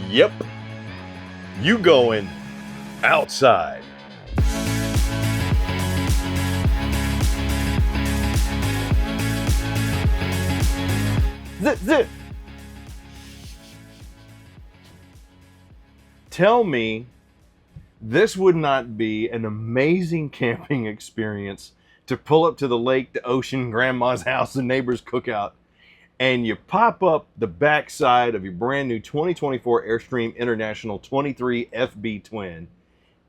Yep, you going outside. Zip, zip. Tell me this would not be an amazing camping experience to pull up to the lake, the ocean, grandma's house, the neighbor's cookout, and you pop up the backside of your brand new 2024 Airstream International 23 FB Twin,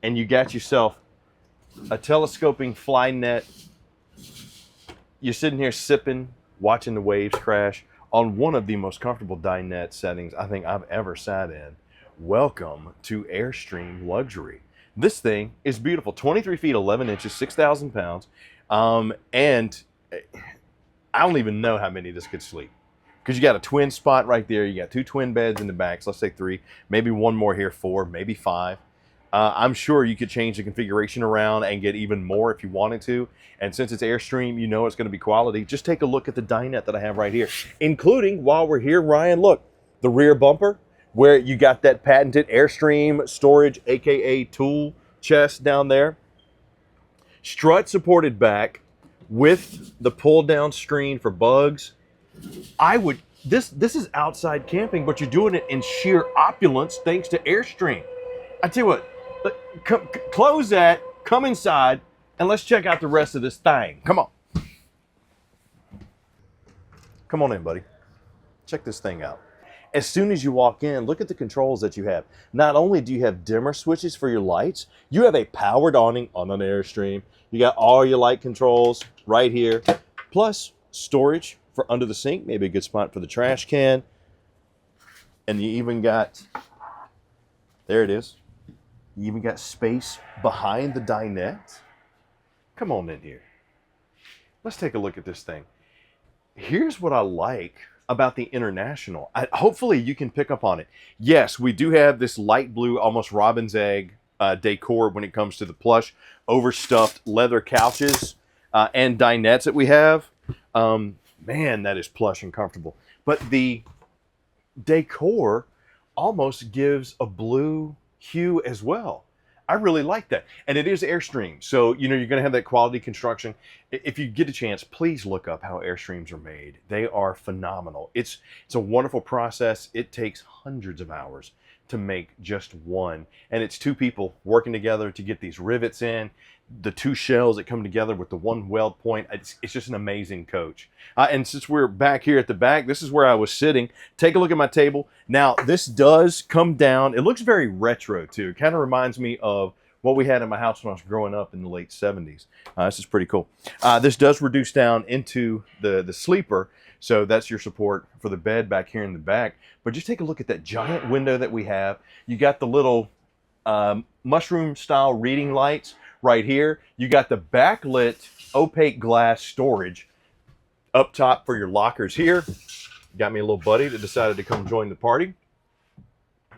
and you got yourself a telescoping fly net. You're sitting here sipping, watching the waves crash on one of the most comfortable dinette settings I think I've ever sat in. Welcome to Airstream Luxury. This thing is beautiful. 23 feet, 11 inches, 6,000 pounds. And I don't even know how many this could sleep. Because you got a twin spot right there. You got two twin beds in the back. So let's say 3, maybe one more here, 4, maybe 5. I'm sure you could change the configuration around and get even more if you wanted to. And since it's Airstream, you know it's going to be quality. Just take a look at the dinette that I have right here. Including, while we're here, Ryan, look, the rear bumper, where you got that patented Airstream storage, aka tool chest down there. Strut supported back with the pull down screen for bugs. This is outside camping, but you're doing it in sheer opulence thanks to Airstream. I tell you what, close that, come inside, and let's check out the rest of this thing. Come on. Come on in, buddy. Check this thing out. As soon as you walk in, look at the controls that you have. Not only do you have dimmer switches for your lights, you have a powered awning on an Airstream. You got all your light controls right here, plus storage for under the sink, maybe a good spot for the trash can. And you even got, there it is. You even got space behind the dinette. Come on in here. Let's take a look at this thing. Here's what I like about the International. Hopefully you can pick up on it. Yes, we do have this light blue, almost robin's egg decor when it comes to the plush, overstuffed leather couches and dinettes that we have. Man, that is plush and comfortable. But the decor almost gives a blue hue as well. I really like that. And it is Airstream. So, you know, you're going to have that quality construction. If you get a chance, please look up how Airstreams are made. They are phenomenal. It's a wonderful process. It takes hundreds of hours to make just one. And it's 2 people working together to get these rivets in, the 2 shells that come together with the 1 weld point. It's just an amazing coach. And since we're back here at the back, this is where I was sitting. Take a look at my table. Now, this does come down. It looks very retro, too. It kind of reminds me of what we had in my house when I was growing up in the late 70s. This is pretty cool. This does reduce down into the sleeper. So that's your support for the bed back here in the back. But just take a look at that giant window that we have. You got the little mushroom style reading lights right here. You got the backlit opaque glass storage up top for your lockers here. Got me a little buddy that decided to come join the party.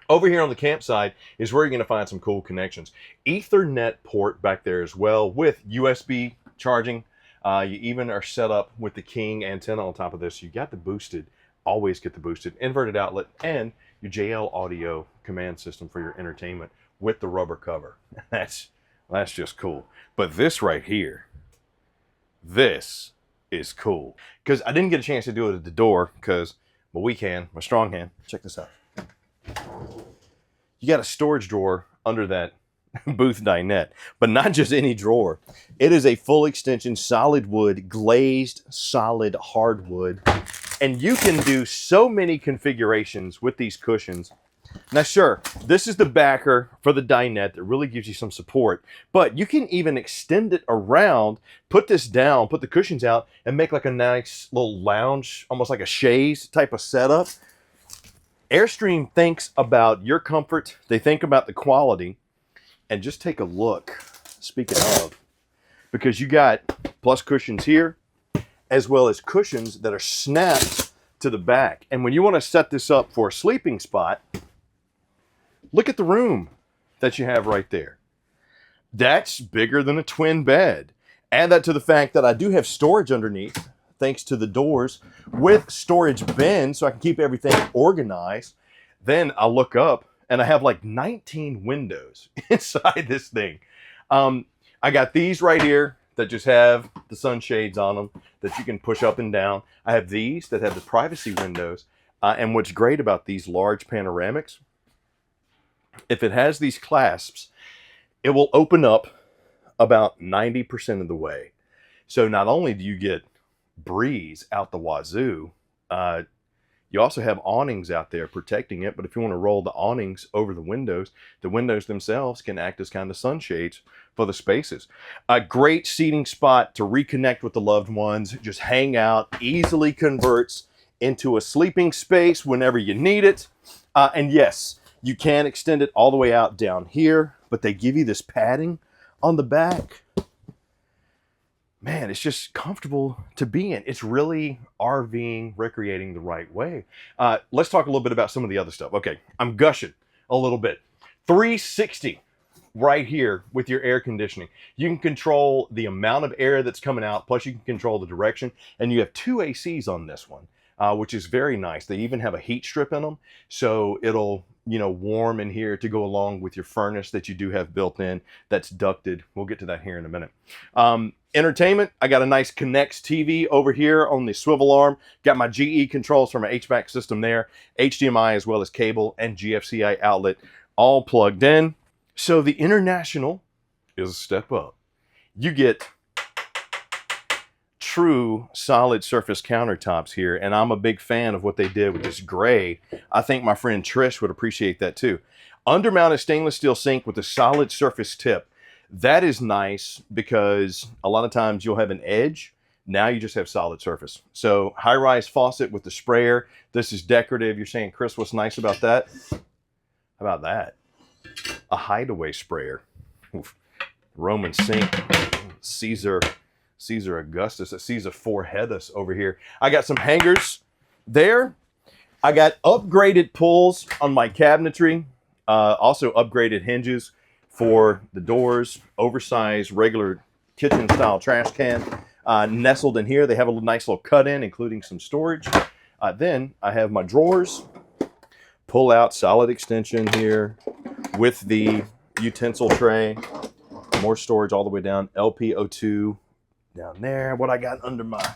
Over here on the campsite is where you're going to find some cool connections. Ethernet port back there as well with USB charging. You even are set up with the King antenna on top of this. You got the boosted, always get the boosted inverted outlet, and your JL audio command system for your entertainment with the rubber cover. That's just cool. But this right here, this is cool. Because I didn't get a chance to do it at the door because my weak hand, my strong hand, check this out. You got a storage drawer under that booth dinette, but not just any drawer. It is a full extension, solid wood, glazed, solid hardwood. And you can do so many configurations with these cushions. Now, sure, this is the backer for the dinette that really gives you some support, but you can even extend it around, put this down, put the cushions out, and make like a nice little lounge, almost like a chaise type of setup. Airstream thinks about your comfort. They think about the quality. And just take a look, speaking of, because you got plus cushions here, as well as cushions that are snapped to the back. And when you want to set this up for a sleeping spot, look at the room that you have right there. That's bigger than a twin bed. Add that to the fact that I do have storage underneath, thanks to the doors, with storage bins so I can keep everything organized. Then I'll look up and I have like 19 windows inside this thing. I got these right here that just have the sunshades on them that you can push up and down. I have these that have the privacy windows. And what's great about these large panoramics, if it has these clasps, it will open up about 90% of the way. So not only do you get breeze out the wazoo, you also have awnings out there protecting it. But if you want to roll the awnings over the windows themselves can act as kind of sunshades for the spaces. A great seating spot to reconnect with the loved ones, just hang out, easily converts into a sleeping space whenever you need it. And yes, you can extend it all the way out down here, but they give you this padding on the back. Man, it's just comfortable to be in. It's really RVing, recreating the right way. Let's talk a little bit about some of the other stuff. Okay, I'm gushing a little bit. 360 right here with your air conditioning. You can control the amount of air that's coming out, plus you can control the direction, and you have 2 ACs on this one, which is very nice. They even have a heat strip in them, so it'll warm in here to go along with your furnace that you do have built in that's ducted. We'll get to that here in a minute. Entertainment, I got a nice Connects TV over here on the swivel arm. Got my GE controls from an HVAC system there, HDMI as well as cable and GFCI outlet all plugged in. So the International is a step up. You get true solid surface countertops here, and I'm a big fan of what they did with this gray. I think my friend Trish would appreciate that too. Undermounted stainless steel sink with a solid surface tip. That is nice because a lot of times you'll have an edge. Now you just have solid surface. So high-rise faucet with the sprayer. This is decorative. You're saying, Chris, what's nice about that? How about that? A hideaway sprayer. Oof. Roman sink. Caesar Augustus, Caesar Fourheadus over here. I got some hangers there. I got upgraded pulls on my cabinetry. Also upgraded hinges for the doors. Oversized regular kitchen style trash can. Nestled in here, they have a nice little cut in, including some storage. Then I have my drawers. Pull out solid extension here with the utensil tray. More storage all the way down. LPO2 down there. What I got under my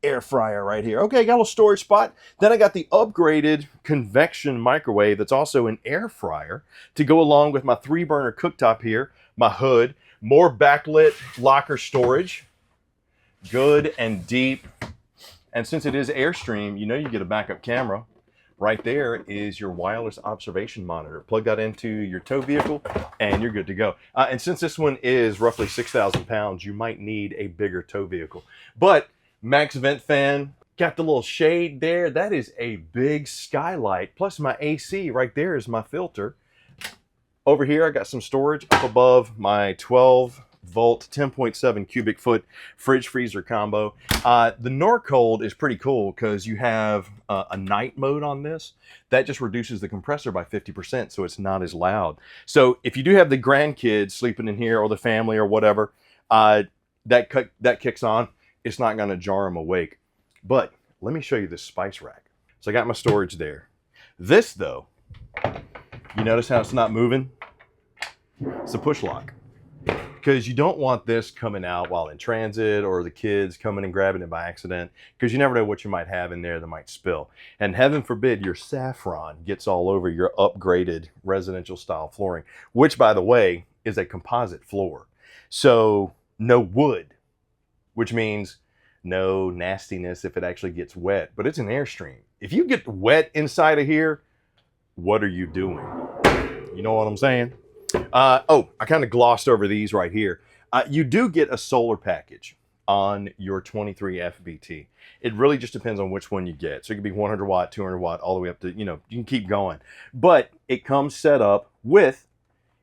air fryer right here. Okay, got a little storage spot. Then I got the upgraded convection microwave that's also an air fryer to go along with my 3-burner cooktop here, my hood, more backlit locker storage, good and deep. And since it is Airstream, you get a backup camera. Right there is your wireless observation monitor. Plug that into your tow vehicle and you're good to go. And since this one is roughly 6,000 pounds, you might need a bigger tow vehicle. But max vent fan, got the little shade there. That is a big skylight. Plus my AC right there is my filter. Over here, I got some storage up above my 12-volt, 10.7 cubic foot fridge freezer combo. The Norcold is pretty cool because you have a night mode on this. That just reduces the compressor by 50%, so it's not as loud. So if you do have the grandkids sleeping in here or the family or whatever, that kicks on. It's not going to jar them awake. But let me show you this spice rack. So I got my storage there. This, though, you notice how it's not moving? It's a push lock. Because you don't want this coming out while in transit or the kids coming and grabbing it by accident, because you never know what you might have in there that might spill. And heaven forbid your saffron gets all over your upgraded residential style flooring, which, by the way, is a composite floor. So no wood, which means no nastiness if it actually gets wet, but it's an Airstream. If you get wet inside of here, what are you doing? You know what I'm saying? I kind of glossed over these right here. You do get a solar package on your 23 FBT. It really just depends on which one you get. So it could be 100 watt, 200 watt, all the way up to, you can keep going. But it comes set up with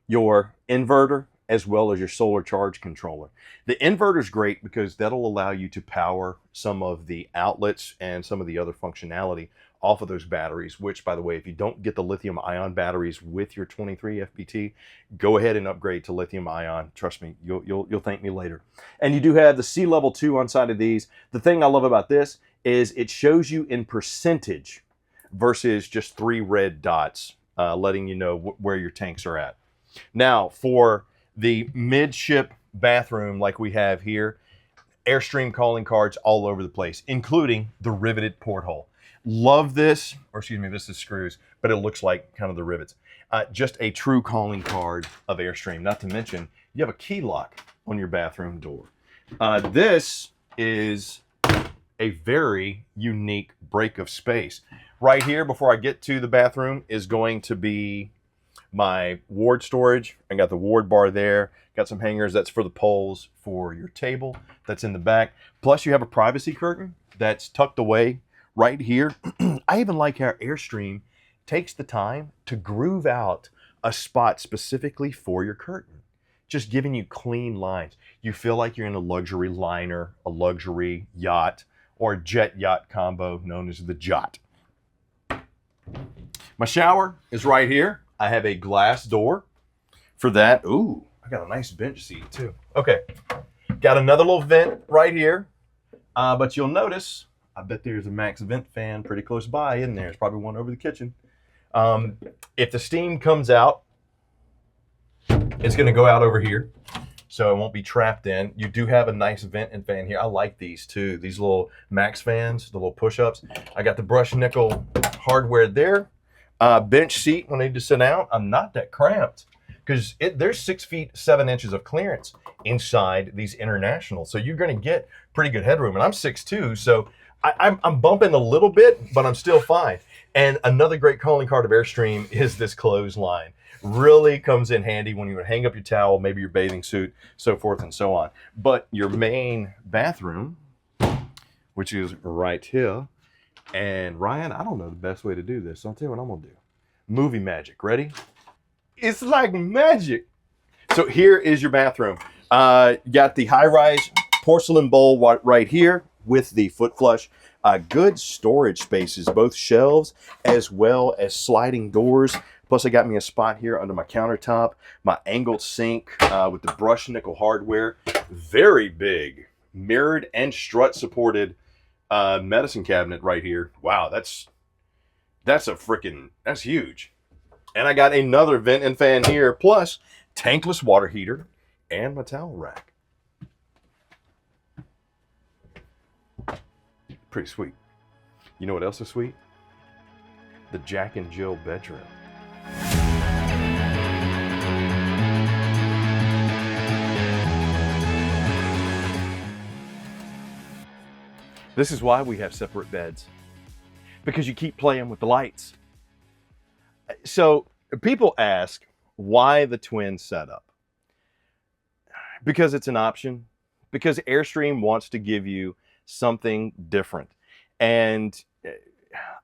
your inverter as well as your solar charge controller. The inverter is great because that'll allow you to power some of the outlets and some of the other functionality off of those batteries, which, by the way, if you don't get the lithium ion batteries with your 23 FBT, go ahead and upgrade to lithium ion. Trust me, you'll thank me later. And you do have the C level 2 on side of these. The thing I love about this is it shows you in percentage versus just 3 red dots letting you know where your tanks are at. Now, for the midship bathroom like we have here, Airstream calling cards all over the place, including the riveted porthole. Love this, or excuse me, this is screws, but it looks like kind of the rivets. Just a true calling card of Airstream. Not to mention, you have a key lock on your bathroom door. This is a very unique break of space. Right here, before I get to the bathroom, is going to be my ward storage. I got the ward bar there, got some hangers. That's for the poles for your table. That's in the back. Plus you have a privacy curtain that's tucked away right here. I even like how Airstream takes the time to groove out a spot specifically for your curtain, just giving you clean lines. You feel like you're in a luxury liner, a luxury yacht, or jet yacht combo known as the Jot. My shower is right here. I have a glass door for that. Ooh, I got a nice bench seat too. Okay, got another little vent right here. But you'll notice, I bet there's a max vent fan pretty close by in there. There's probably one over the kitchen. If the steam comes out, it's gonna go out over here, so it won't be trapped in. You do have a nice vent and fan here. I like these too. These little max fans, the little push-ups. I got the brushed nickel hardware there. Bench seat when I need to sit down. I'm not that cramped because there's 6 feet 7 inches of clearance inside these International. So you're going to get pretty good headroom. And I'm 6'2", so I'm bumping a little bit, but I'm still fine. And another great calling card of Airstream is this clothesline. Really comes in handy when you hang up your towel, maybe your bathing suit, so forth and so on. But your main bathroom, which is right here, and Ryan, I don't know the best way to do this, so I'll tell you what I'm gonna do. Movie magic, ready? It's like magic. So here is your bathroom. You got the high-rise porcelain bowl right here with the foot flush. Good storage spaces, both shelves as well as sliding doors. Plus I got me a spot here under my countertop, my angled sink with the brushed nickel hardware. Very big, mirrored and strut supported medicine cabinet right here. Wow, that's huge. And I got another vent and fan here, plus tankless water heater and my towel rack. Pretty sweet. You know what else is sweet? The Jack and Jill bedroom. This is why we have separate beds, because you keep playing with the lights. So people ask, why the twin setup? Because it's an option, because Airstream wants to give you something different. And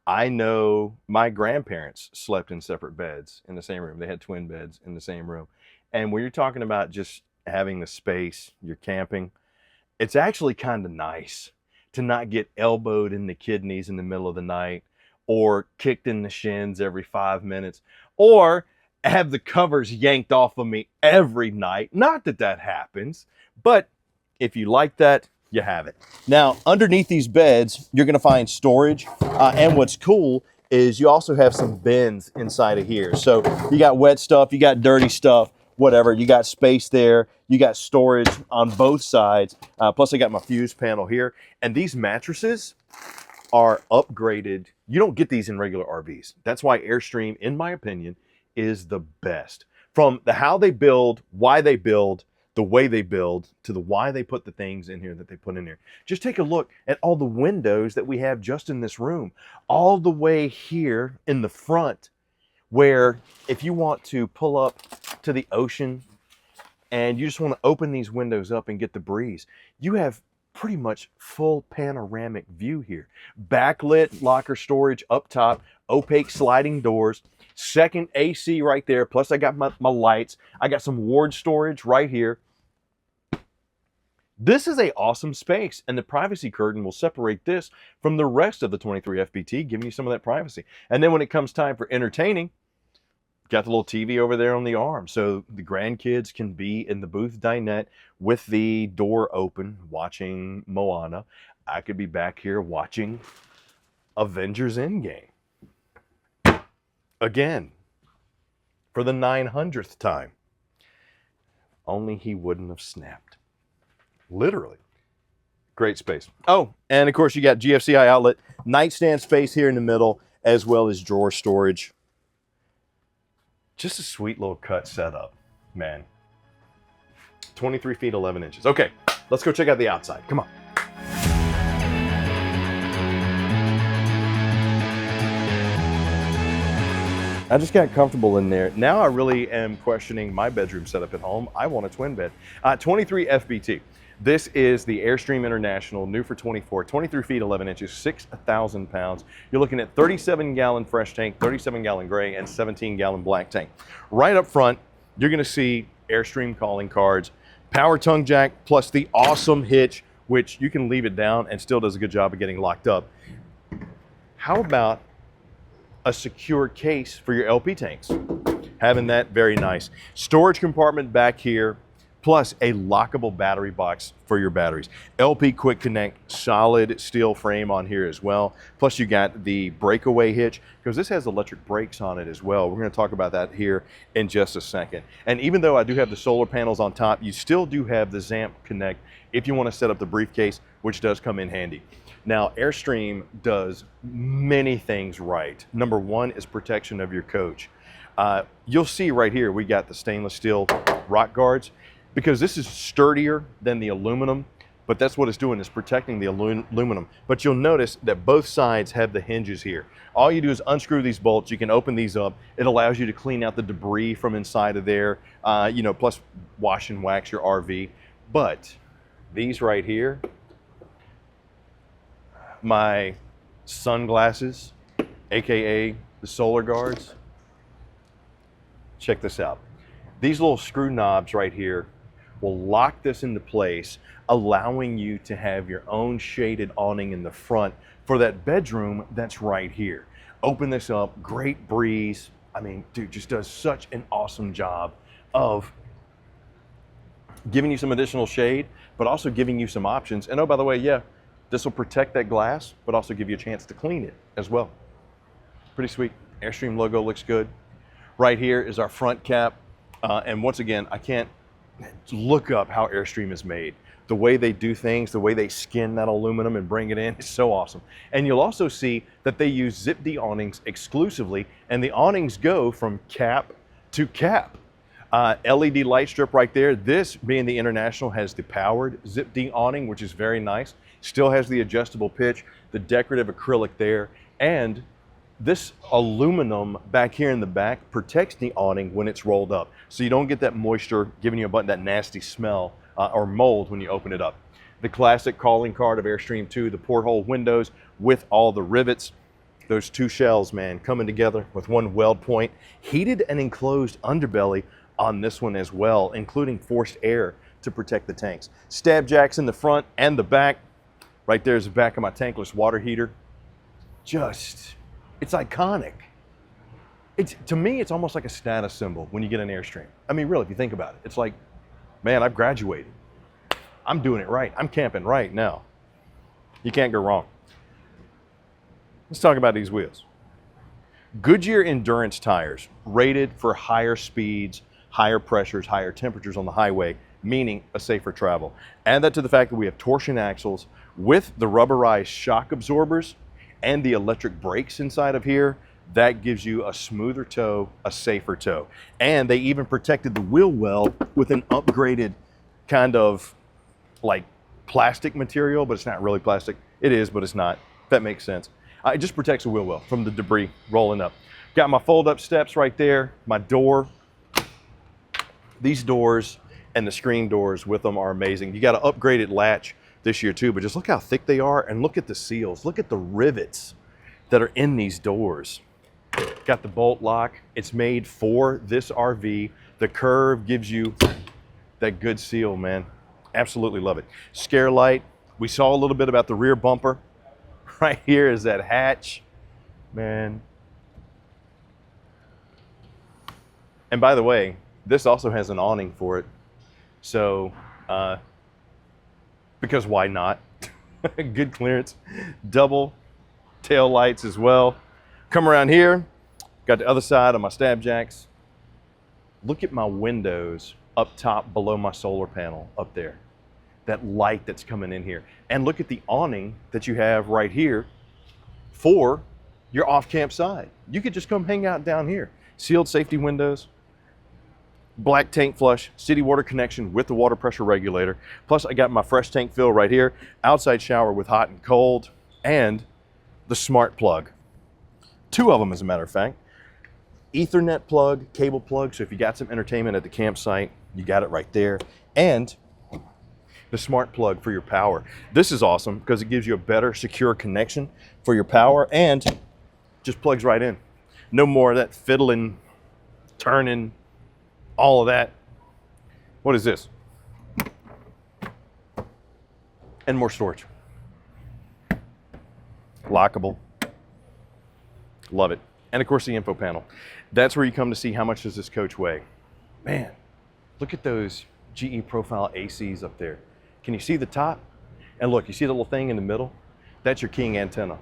I know my grandparents slept in separate beds in the same room. They had twin beds in the same room. And when you're talking about just having the space, you're camping, it's actually kind of nice to not get elbowed in the kidneys in the middle of the night, or kicked in the shins every 5 minutes, or have the covers yanked off of me every night. Not that that happens, but if you like that, you have it. Now, underneath these beds, you're gonna find storage, and what's cool is you also have some bins inside of here. So you got wet stuff, you got dirty stuff, whatever. You got space there. You got storage on both sides. Plus I got my fuse panel here. And these mattresses are upgraded. You don't get these in regular RVs. That's why Airstream, in my opinion, is the best. From the how they build, why they build, the way they build, to the why they put the things in here that they put in here. Just take a look at all the windows that we have just in this room. All the way here in the front, where if you want to pull up to the ocean and you just want to open these windows up and get the breeze, you have pretty much full panoramic view here. Backlit locker storage up top, opaque sliding doors, second AC right there, plus I got my lights. I got some ward storage right here. This is an awesome space, and the privacy curtain will separate this from the rest of the 23 FBT, giving you some of that privacy. And then when it comes time for entertaining, got the little TV over there on the arm, so the grandkids can be in the booth dinette with the door open, watching Moana. I could be back here watching Avengers Endgame. Again, for the 900th time. Only he wouldn't have snapped. Literally. Great space. Oh, and of course you got GFCI outlet, nightstand space here in the middle, as well as drawer storage. Just a sweet little cut setup, man. 23 feet, 11 inches. Okay, let's go check out the outside. Come on. I just got comfortable in there. Now I really am questioning my bedroom setup at home. I want a twin bed. 23 FBT. This is the Airstream International, new for 24, 23 feet, 11 inches, 6,000 pounds. You're looking at 37-gallon fresh tank, 37-gallon gray, and 17-gallon black tank. Right up front, you're gonna see Airstream calling cards, power tongue jack, plus the awesome hitch, which you can leave it down and still does a good job of getting locked up. How about a secure case for your LP tanks? Having that, very nice. Storage compartment back here, plus a lockable battery box for your batteries. LP quick connect, solid steel frame on here as well. Plus you got the breakaway hitch, because this has electric brakes on it as well. We're gonna talk about that here in just a second. And even though I do have the solar panels on top, you still do have the ZAMP connect if you wanna set up the briefcase, which does come in handy. Now, Airstream does many things right. Number one is protection of your coach. You'll see right here, we got the stainless steel rock guards, because this is sturdier than the aluminum, but that's what it's doing, is protecting the aluminum. But you'll notice that both sides have the hinges here. All you do is unscrew these bolts, you can open these up. It allows you to clean out the debris from inside of there, plus wash and wax your RV. But these right here, my sunglasses, AKA the solar guards. Check this out. These little screw knobs right here will lock this into place, allowing you to have your own shaded awning in the front for that bedroom that's right here. Open this up, great breeze. I mean, dude, just does such an awesome job of giving you some additional shade, but also giving you some options. And oh, by the way, yeah, this will protect that glass, but also give you a chance to clean it as well. Pretty sweet. Airstream logo looks good. Right here is our front cap. And once again, I can't look up how Airstream is made. The way they do things, the way they skin that aluminum and bring it in is so awesome. And you'll also see that they use Zip D awnings exclusively, and the awnings go from cap to cap. LED light strip right there. This, being the International, has the powered Zip D awning, which is very nice. Still has the adjustable pitch, the decorative acrylic there, and this aluminum back here in the back protects the awning when it's rolled up, so you don't get that moisture giving you that nasty smell or mold when you open it up. The classic calling card of Airstream 2, the porthole windows with all the rivets. Those two shells, man, coming together with one weld point. Heated and enclosed underbelly on this one as well, including forced air to protect the tanks. Stab jacks in the front and the back. Right there's the back of my tankless water heater. It's iconic. To me, it's almost like a status symbol when you get an Airstream. I mean, really, if you think about it, it's like, man, I've graduated. I'm doing it right. I'm camping right now. You can't go wrong. Let's talk about these wheels. Goodyear Endurance tires, rated for higher speeds, higher pressures, higher temperatures on the highway, meaning a safer travel. Add that to the fact that we have torsion axles with the rubberized shock absorbers and the electric brakes inside of here. That gives you a smoother tow, a safer tow. And they even protected the wheel well with an upgraded kind of like plastic material, but it's not really plastic. It is, but it's not. If that makes sense. It just protects the wheel well from the debris rolling up. Got my fold-up steps right there, my door. These doors and the screen doors with them are amazing. You got an upgraded latch this year too, but just look how thick they are, and look at the seals. Look at the rivets that are in these doors. Got the bolt lock. It's made for this RV. The curve gives you that good seal, man. Absolutely love it. Scare light. We saw a little bit about the rear bumper. Right here is that hatch, man. And by the way, this also has an awning for it. So, because why not? Good clearance. Double tail lights as well. Come around here, got the other side of my stab jacks. Look at my windows up top below my solar panel up there. That light that's coming in here. And look at the awning that you have right here for your off-camp side. You could just come hang out down here. Sealed safety windows, black tank flush, city water connection with the water pressure regulator. Plus I got my fresh tank fill right here, outside shower with hot and cold, and the smart plug. 2 of them as a matter of fact. Ethernet plug, cable plug, so if you got some entertainment at the campsite, you got it right there. And the smart plug for your power. This is awesome because it gives you a better secure connection for your power and just plugs right in. No more of that fiddling, turning, all of that. What is this? And more storage. Lockable. Love it. And of course the info panel. That's where you come to see how much does this coach weigh. Man, look at those GE profile ACs up there. Can you see the top? And look, you see the little thing in the middle? That's your king antenna.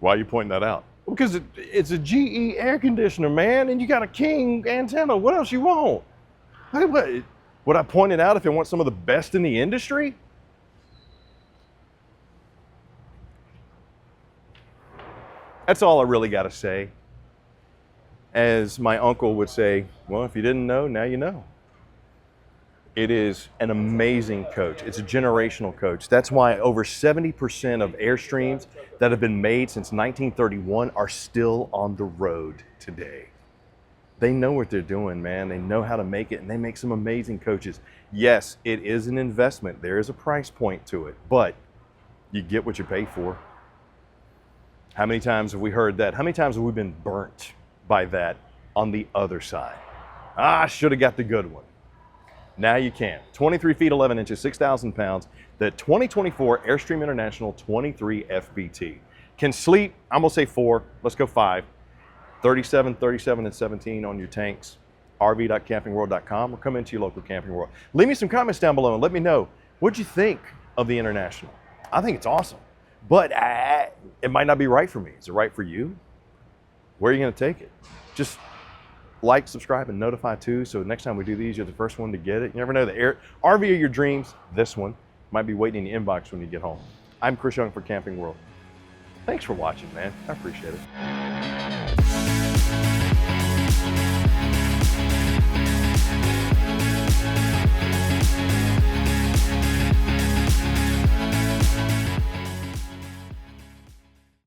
Why are you pointing that out? Because it's a GE air conditioner, man, and you got a king antenna. What else you want? Would I point it out if I want some of the best in the industry? That's all I really got to say. As my uncle would say, well, if you didn't know, now you know. It is an amazing coach. It's a generational coach. That's why over 70% of Airstreams that have been made since 1931 are still on the road today. They know what they're doing, man. They know how to make it, and they make some amazing coaches. Yes, it is an investment. There is a price point to it, but you get what you pay for. How many times have we heard that? How many times have we been burnt by that on the other side? I should have got the good one. Now you can. 23 feet 11 inches, 6,000 pounds. The 2024 Airstream International 23 FBT. Can sleep, I'm gonna say 4, let's go 5. 37, 37, and 17 on your tanks. rv.campingworld.com or come into your local Camping World. Leave me some comments down below and let me know what'd you think of the International. I think it's awesome, but it might not be right for me. Is it right for you? Where are you gonna take it? Just like, subscribe, and notify too, so next time we do these, you're the first one to get it. You never know, the RV of your dreams, this one, might be waiting in your inbox when you get home. I'm Chris Young for Camping World. Thanks for watching, man. I appreciate it.